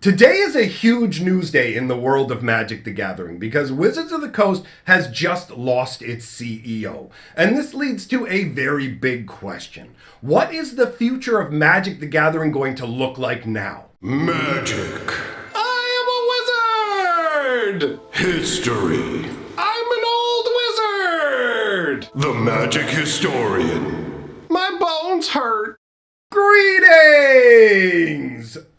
Today is a huge news day in the world of Magic the Gathering because Wizards of the Coast has just lost its CEO. And this leads to a very big question. What is the future of Magic the Gathering going to look like now? Magic. I am a wizard! History. I'm an old wizard! The Magic Historian. My bones hurt. Greetings!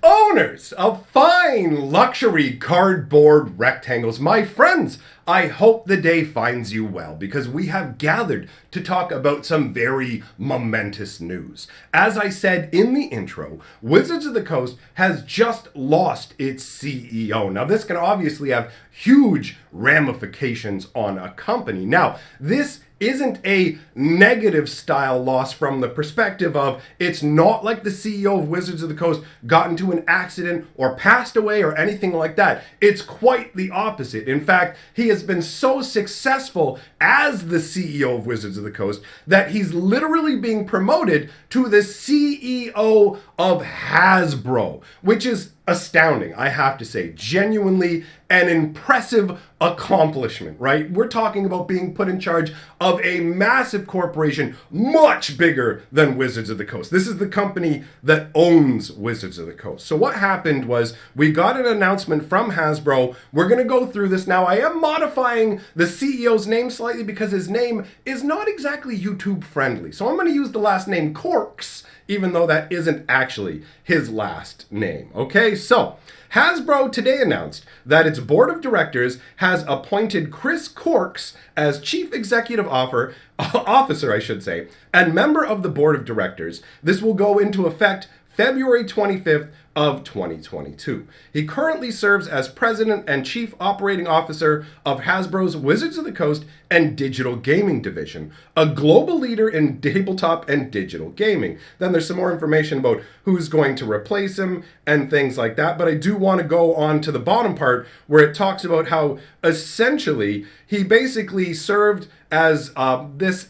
Owners of fine luxury cardboard rectangles, my friends, I hope the day finds you well because we have gathered to talk about some very momentous news. As I said in the intro, Wizards of the Coast has just lost its CEO. Now, this can obviously have huge ramifications on a company. Now, this isn't a negative style loss from the perspective of it's not like the CEO of Wizards of the Coast got into an accident or passed away or anything like that. It's quite the opposite. In fact, he has been so successful as the CEO of Wizards of the Coast that he's literally being promoted to the CEO of Hasbro, which is astounding, I have to say. Genuinely an impressive accomplishment, right? We're talking about being put in charge of a massive corporation much bigger than Wizards of the Coast. This is the company that owns Wizards of the Coast. So what happened was we got an announcement from Hasbro. We're going to go through this now. I am modifying the CEO's name slightly because his name is not exactly YouTube friendly. So I'm going to use the last name Corks, even though that isn't actually his last name. Okay, so Hasbro today announced that its board of directors has appointed Chris Corks as chief executive officer, and member of the board of directors. This will go into effect February 25th of 2022. He currently serves as president and chief operating officer of Hasbro's Wizards of the Coast and Digital Gaming Division, a global leader in tabletop and digital gaming. Then there's some more information about who's going to replace him and things like that, but I do want to go on to the bottom part where it talks about how essentially he basically served as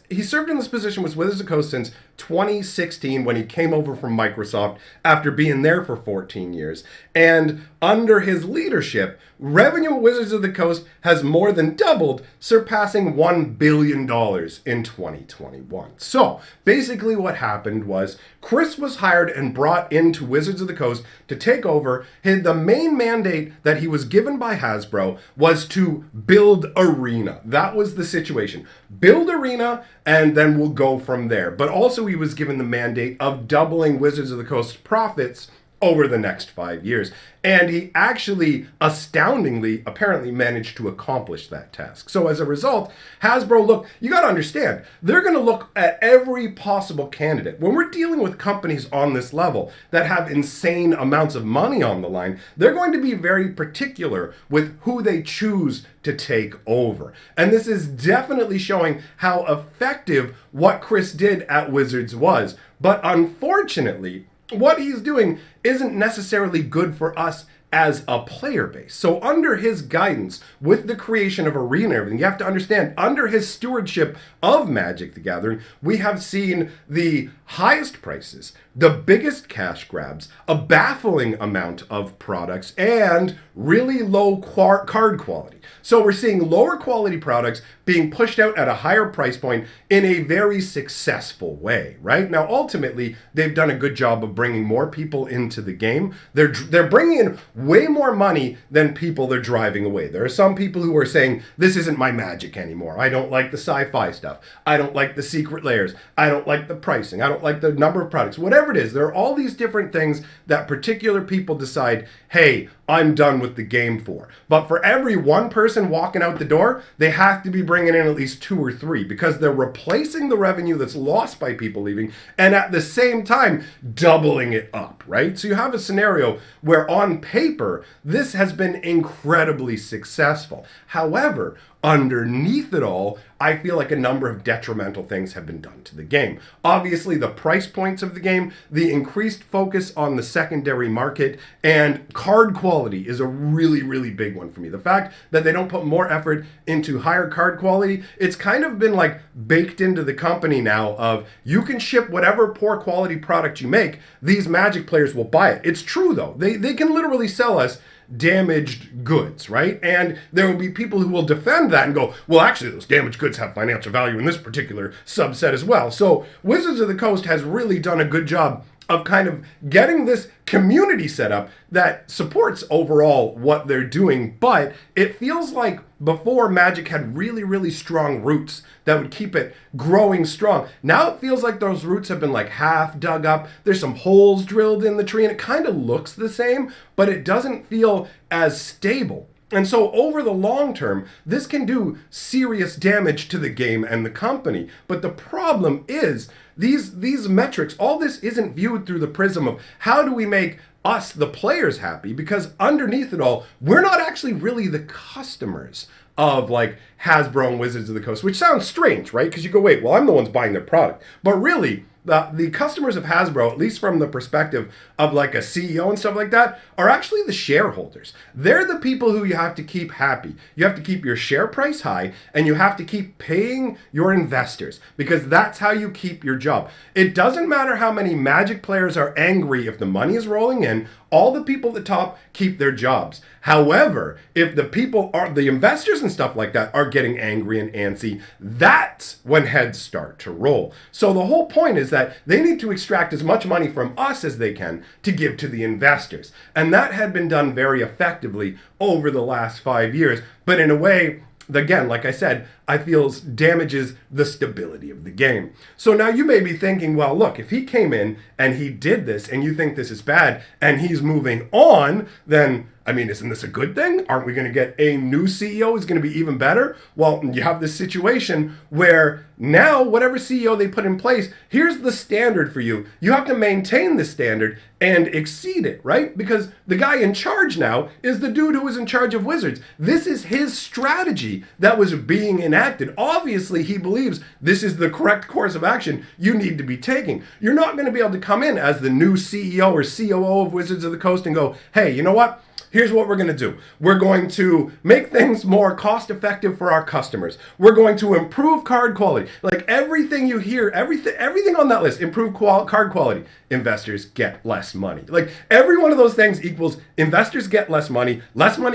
he served in this position with Wizards of the Coast since 2016 when he came over from Microsoft after being there for 14 years. And under his leadership, revenue at Wizards of the Coast has more than doubled, surpassing $1 billion in 2021. So basically what happened was Chris was hired and brought into Wizards of the Coast to take over. The main mandate that he was given by Hasbro was to build Arena. That was the situation. Build Arena, and then we'll go from there. But also he was given the mandate of doubling Wizards of the Coast's profits over the next 5 years. And he actually, astoundingly, apparently managed to accomplish that task. So as a result, Hasbro, look, you got to understand, they're going to look at every possible candidate. When we're dealing with companies on this level that have insane amounts of money on the line, they're going to be very particular with who they choose to take over. And this is definitely showing how effective what Chris did at Wizards was. But unfortunately, what he's doing isn't necessarily good for us as a player base. So under his guidance with the creation of Arena and everything, you have to understand, under his stewardship of Magic the Gathering, we have seen the highest prices, the biggest cash grabs, a baffling amount of products, and really low card quality. So we're seeing lower quality products being pushed out at a higher price point in a very successful way, right? Now, ultimately, they've done a good job of bringing more people into the game. They're bringing in way more money than people they're driving away. There are some people who are saying, this isn't my Magic anymore. I don't like the sci-fi stuff. I don't like the secret layers. I don't like the pricing. I don't like the number of products. Whatever it is, there are all these different things that particular people decide, hey, I'm done with the game for. But for every one person walking out the door, they have to be bringing in at least 2 or 3 because they're replacing the revenue that's lost by people leaving and at the same time doubling it up, right? So you have a scenario where on paper, this has been incredibly successful. However, underneath it all, I feel like a number of detrimental things have been done to the game. Obviously, the price points of the game, the increased focus on the secondary market, and card quality is a really, really big one for me. The fact that they don't put more effort into higher card quality, it's kind of been like baked into the company now of you can ship whatever poor quality product you make, these Magic players will buy it. It's true though. They can literally sell us damaged goods, right? And there will be people who will defend that and go, well, actually, those damaged goods have financial value in this particular subset as well. So Wizards of the Coast has really done a good job of kind of getting this community set up that supports overall what they're doing, but it feels like before Magic had really, really strong roots that would keep it growing strong. Now it feels like those roots have been like half dug up. There's some holes drilled in the tree and it kind of looks the same, but it doesn't feel as stable. And so over the long term, this can do serious damage to the game and the company. But the problem is these metrics, all this isn't viewed through the prism of how do we make us, the players, happy, because underneath it all, we're not actually really the customers of like Hasbro and Wizards of the Coast, which sounds strange, right? Because you go, wait, well, I'm the ones buying their product. But really, the customers of Hasbro, at least from the perspective of like a CEO and stuff like that, are actually the shareholders. They're the people who you have to keep happy. You have to keep your share price high, and you have to keep paying your investors, because that's how you keep your job. It doesn't matter how many Magic players are angry if the money is rolling in. All the people at the top keep their jobs. However, if the investors and stuff like that are getting angry and antsy, that's when heads start to roll. So the whole point is that they need to extract as much money from us as they can to give to the investors. And that had been done very effectively over the last 5 years. But in a way, again, like I said, I feel damages the stability of the game. So now you may be thinking, well, look, if he came in and he did this and you think this is bad and he's moving on, then, I mean, isn't this a good thing? Aren't we going to get a new CEO who's going to be even better? Well, you have this situation where now whatever CEO they put in place, here's the standard for you. You have to maintain the standard and exceed it, right? Because the guy in charge now is the dude who was in charge of Wizards. This is his strategy that was being enacted. Obviously, he believes this is the correct course of action you need to be taking. You're not going to be able to come in as the new CEO or COO of Wizards of the Coast and go, hey, you know what? Here's what we're going to do. We're going to make things more cost effective for our customers. We're going to improve card quality. Like everything you hear, everything on that list, improve card quality. Investors get less money. Like every one of those things equals investors get less money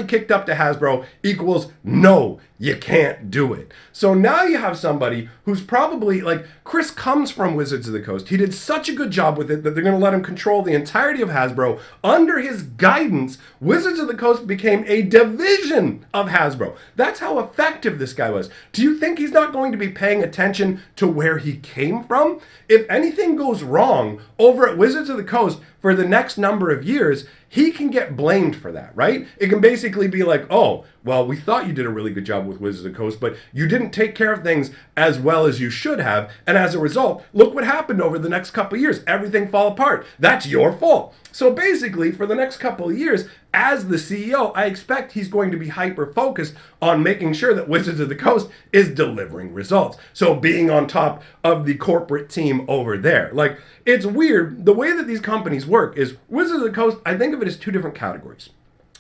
kicked up to Hasbro equals no, you can't do it. So now you have somebody who's probably like, Chris comes from Wizards of the Coast. He did such a good job with it that they're going to let him control the entirety of Hasbro. Under his guidance, Wizards of the Coast became a division of Hasbro. That's how effective this guy was. Do you think he's not going to be paying attention to where he came from? If anything goes wrong over at Wizards of the Coast for the next number of years, he can get blamed for that, right? It can basically be like, oh, well, we thought you did a really good job with Wizards of the Coast, but you didn't take care of things as well as you should have. And as a result, look what happened over the next couple of years. Everything fell apart. That's your fault. So basically, for the next couple of years, as the CEO, I expect he's going to be hyper-focused on making sure that Wizards of the Coast is delivering results. So being on top of the corporate team over there. Like, it's weird. The way that these companies work is Wizards of the Coast, I think of it as two different categories.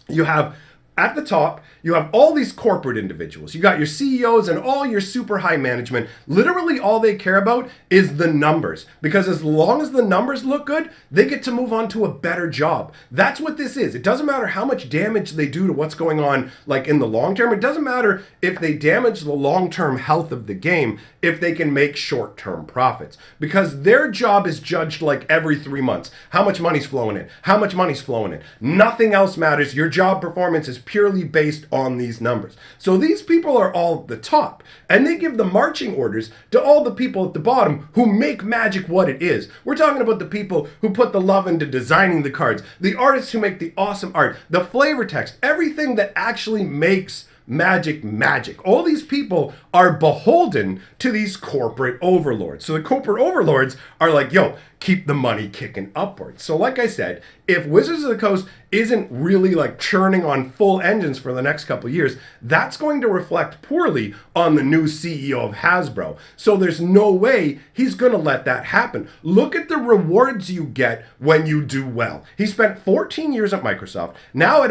You have at the top, you have all these corporate individuals. You got your CEOs and all your super high management. Literally all they care about is the numbers. Because as long as the numbers look good, they get to move on to a better job. That's what this is. It doesn't matter how much damage they do to what's going on like in the long term. It doesn't matter if they damage the long-term health of the game if they can make short-term profits. Because their job is judged like every 3 months. How much money's flowing in? How much money's flowing in? Nothing else matters. Your job performance is purely based on these numbers. So these people are all at the top, and they give the marching orders to all the people at the bottom who make Magic what it is. We're talking about the people who put the love into designing the cards, the artists who make the awesome art, the flavor text, everything that actually makes Magic magic. All these people are beholden to these corporate overlords. So the corporate overlords are like, yo, keep the money kicking upwards. So like I said, if Wizards of the Coast isn't really like churning on full engines for the next couple of years, that's going to reflect poorly on the new CEO of Hasbro. So there's no way he's going to let that happen. Look at the rewards you get when you do well. He spent 14 years at Microsoft. Now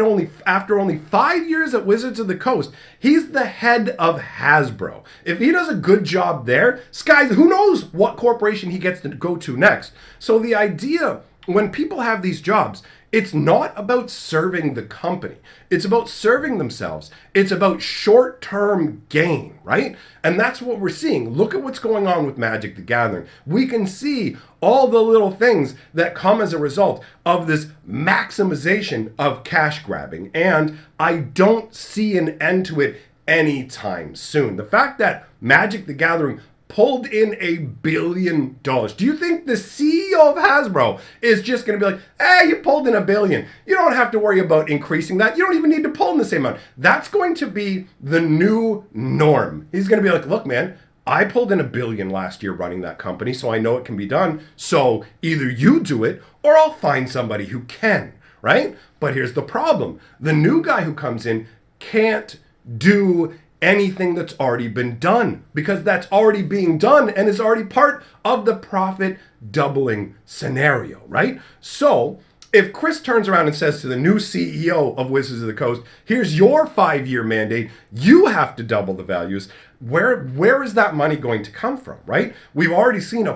after only 5 years at Wizards of the Coast, he's the head of Hasbro. If he does a good job there, who knows what corporation he gets to go to next. So the idea, when people have these jobs, it's not about serving the company. It's about serving themselves. It's about short-term gain, right? And that's what we're seeing. Look at what's going on with Magic the Gathering. We can see all the little things that come as a result of this maximization of cash grabbing. And I don't see an end to it anytime soon. The fact that Magic the Gathering pulled in $1 billion. Do you think the CEO of Hasbro is just going to be like, hey, you pulled in $1 billion. You don't have to worry about increasing that. You don't even need to pull in the same amount. That's going to be the new norm. He's going to be like, look, man, I pulled in $1 billion last year running that company, so I know it can be done. So either you do it or I'll find somebody who can, right? But here's the problem. The new guy who comes in can't do anything that's already been done, because that's already being done and is already part of the profit doubling scenario, right? So if Chris turns around and says to the new CEO of Wizards of the Coast, here's your 5-year mandate, you have to double the values, where is that money going to come from, right? We've already seen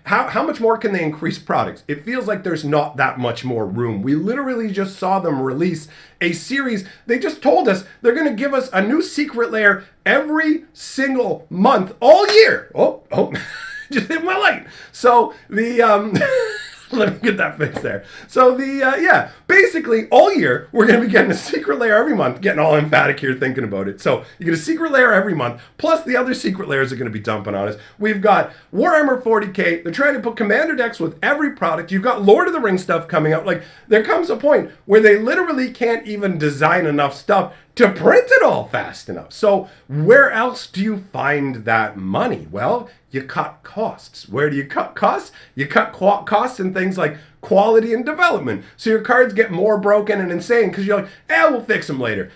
how much more can they increase products? It feels like there's not that much more room. We literally just saw them release a series. They just told us they're going to give us a new secret lair every single month all year. Oh, just hit my light. So let me get that fixed there. So basically all year, we're going to be getting a secret layer every month, getting all emphatic here thinking about it. So you get a secret layer every month, plus the other secret layers are going to be dumping on us. We've got Warhammer 40K. They're trying to put commander decks with every product. You've got Lord of the Rings stuff coming out. Like, there comes a point where they literally can't even design enough stuff to print it all fast enough. So where else do you find that money? Well, you cut costs. Where do you cut costs? You cut costs in things like quality and development. So your cards get more broken and insane because you're like, we'll fix them later.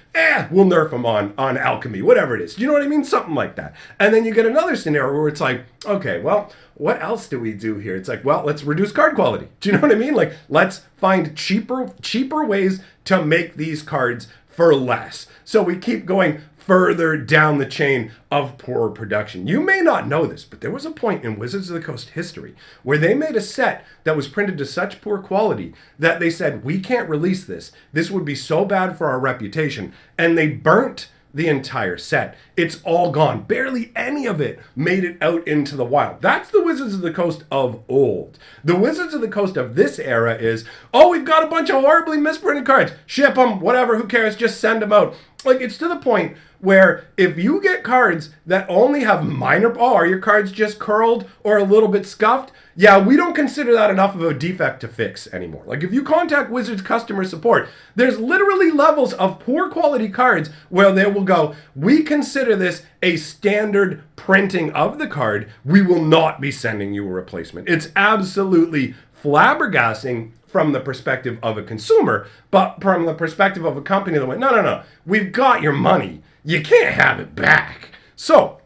We'll nerf them on alchemy, whatever it is. Do you know what I mean? Something like that. And then you get another scenario where it's like, okay, well, what else do we do here? It's like, well, let's reduce card quality. Do you know what I mean? Like, let's find cheaper ways to make these cards for less. So we keep going further down the chain of poor production. You may not know this, but there was a point in Wizards of the Coast history where they made a set that was printed to such poor quality that they said, we can't release this. This would be so bad for our reputation. And they burnt the entire set. It's all gone. Barely any of it made it out into the wild. That's the Wizards of the Coast of old. The Wizards of the Coast of this era is, we've got a bunch of horribly misprinted cards. Ship them, whatever, who cares? Just send them out. Like, it's to the point where if you get cards that only have minor, are your cards just curled or a little bit scuffed? Yeah, we don't consider that enough of a defect to fix anymore. Like, if you contact Wizards customer support, there's literally levels of poor quality cards where they will go, we consider this a standard printing of the card. We will not be sending you a replacement. It's absolutely flabbergasting from the perspective of a consumer, but from the perspective of a company that went, no, we've got your money. You can't have it back. So,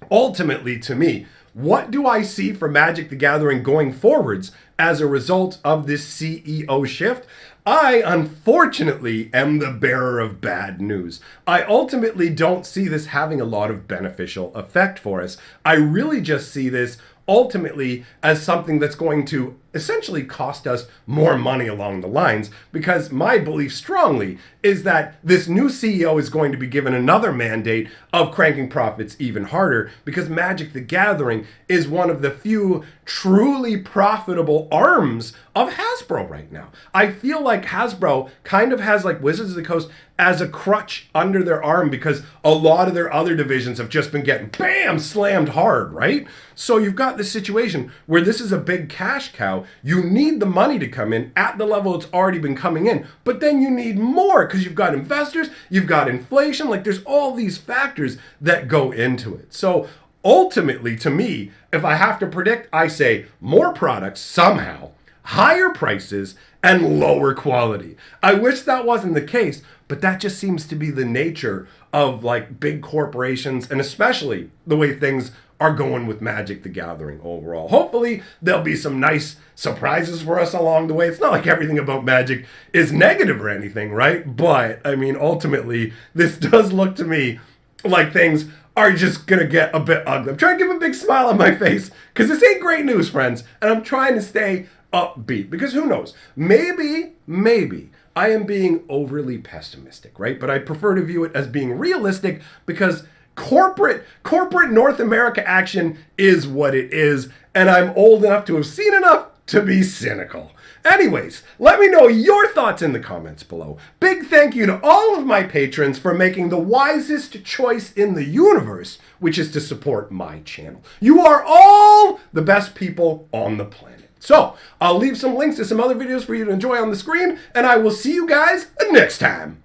ultimately, to me, what do I see for Magic the Gathering going forwards as a result of this CEO shift? I, unfortunately, am the bearer of bad news. I ultimately don't see this having a lot of beneficial effect for us. I really just see this ultimately as something that's going to essentially cost us more money along the lines, because my belief strongly is that this new CEO is going to be given another mandate of cranking profits even harder, because Magic the Gathering is one of the few truly profitable arms of Hasbro right now. I feel like Hasbro kind of has like Wizards of the Coast as a crutch under their arm, because a lot of their other divisions have just been getting slammed hard, right? So you've got this situation where this is a big cash cow. You need the money to come in at the level it's already been coming in, but then you need more because you've got investors, you've got inflation, like there's all these factors that go into it. So ultimately, to me, if I have to predict, I say more products somehow, higher prices, and lower quality. I wish that wasn't the case, but that just seems to be the nature of like big corporations, and especially the way things are going with Magic the Gathering overall. Hopefully there'll be some nice surprises for us along the way. It's not like everything about Magic is negative or anything, right? But I mean, ultimately, this does look to me like things are just gonna get a bit ugly. I'm trying to give a big smile on my face because this ain't great news, friends, and I'm trying to stay upbeat because who knows? Maybe I am being overly pessimistic, right? But I prefer to view it as being realistic because corporate North America action is what it is, and I'm old enough to have seen enough to be cynical. Anyways, let me know your thoughts in the comments below. Big thank you to all of my patrons for making the wisest choice in the universe, which is to support my channel. You are all the best people on the planet. So, I'll leave some links to some other videos for you to enjoy on the screen, and I will see you guys next time.